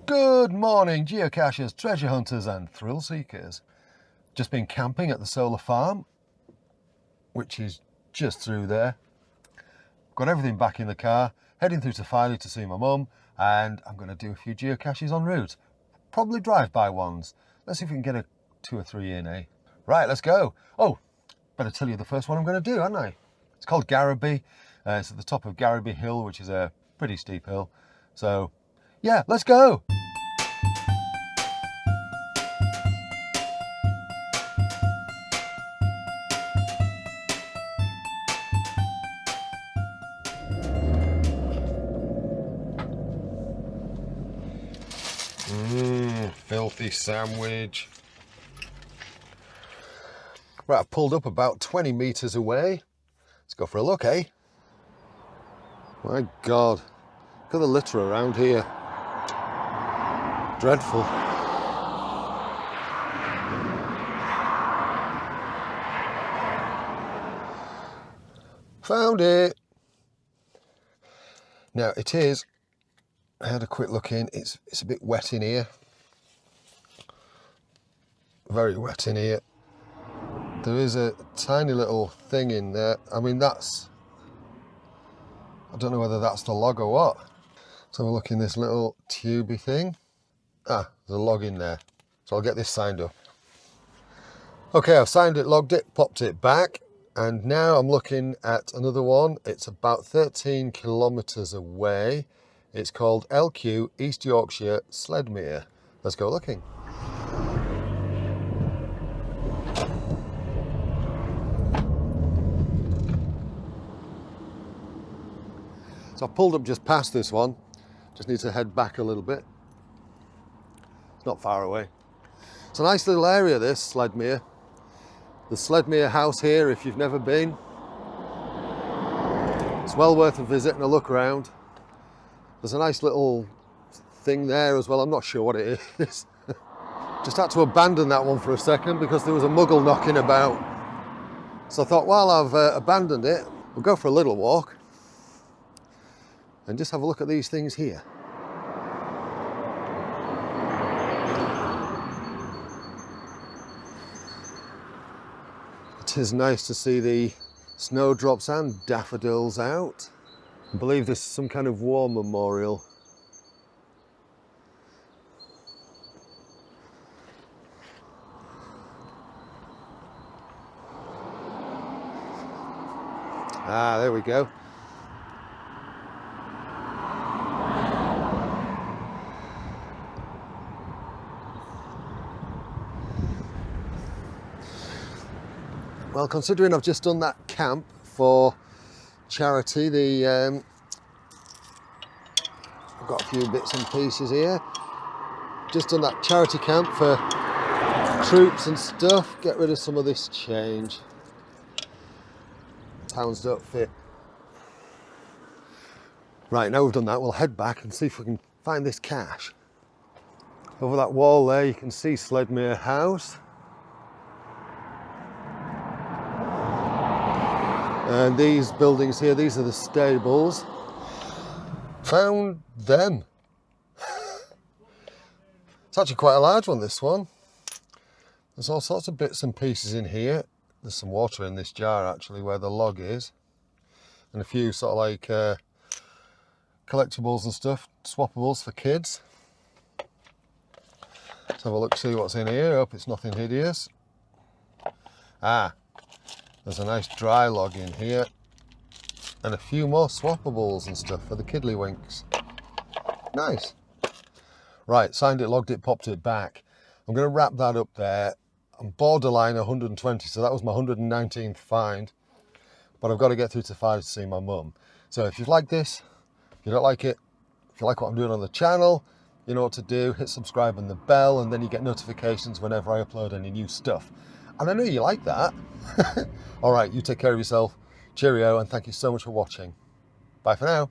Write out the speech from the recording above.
Good morning, geocachers, treasure hunters and thrill seekers. Just been camping at the solar farm, which is just through there. Got everything back in the car, heading through to Filey to see my mum, and I'm going to do a few geocaches en route. Probably drive-by ones. Let's see if we can get 2 or 3 in, eh? Right, let's go. Oh, better tell you the first one I'm going to do, hadn't I? It's called Garraby. It's at the top of Garraby Hill, which is a pretty steep hill. So, yeah, let's go. Filthy sandwich. Right, I've pulled up about 20 metres away. Let's go for a look, eh? My God, look at the litter around here. Dreadful. Found it. Now it is, I had a quick look in, it's a bit wet in here. Very wet in here. There is a tiny little thing in there. I mean, I don't know whether that's the log or what. Let's have a look in this little tubey thing. Ah, there's a log in there. So I'll get this signed up. Okay, I've signed it, logged it, popped it back. And now I'm looking at another one. It's about 13 kilometres away. It's called LQ East Yorkshire Sledmere. Let's go looking. So I've pulled up just past this one. Just need to head back a little bit. It's not far away. It's a nice little area, this, Sledmere. The Sledmere house here, if you've never been. It's well worth a visit and a look around. There's a nice little thing there as well. I'm not sure what it is. Just had to abandon that one for a second because there was a muggle knocking about. So I thought, while I've abandoned it, we'll go for a little walk and just have a look at these things here. It is nice to see the snowdrops and daffodils out. I believe this is some kind of war memorial. Ah, there we go. Well, considering I've just done that camp for charity, I've got a few bits and pieces here. Just done that charity camp for troops and stuff. Get rid of some of this change. Pounds don't fit. Right, now we've done that, we'll head back and see if we can find this cache. Over that wall there, you can see Sledmere House. And these buildings here, these are the stables. Found them. It's actually quite a large one, this one. There's all sorts of bits and pieces in here. There's some water in this jar actually where the log is. And a few sort of like collectibles and stuff, swappables for kids. Let's have a look, see what's in here. Hope it's nothing hideous. Ah. There's a nice dry log in here and a few more swappables and stuff for the kiddlywinks. Nice. Right, signed it, logged it, popped it back. I'm going to wrap that up there. I'm borderline 120, so that was my 119th find. But I've got to get through to 5 to see my mum. So if you like this, if you don't like it, if you like what I'm doing on the channel, you know what to do. Hit subscribe and the bell, and then you get notifications whenever I upload any new stuff. And I know you like that. All right, you take care of yourself. Cheerio, and thank you so much for watching. Bye for now.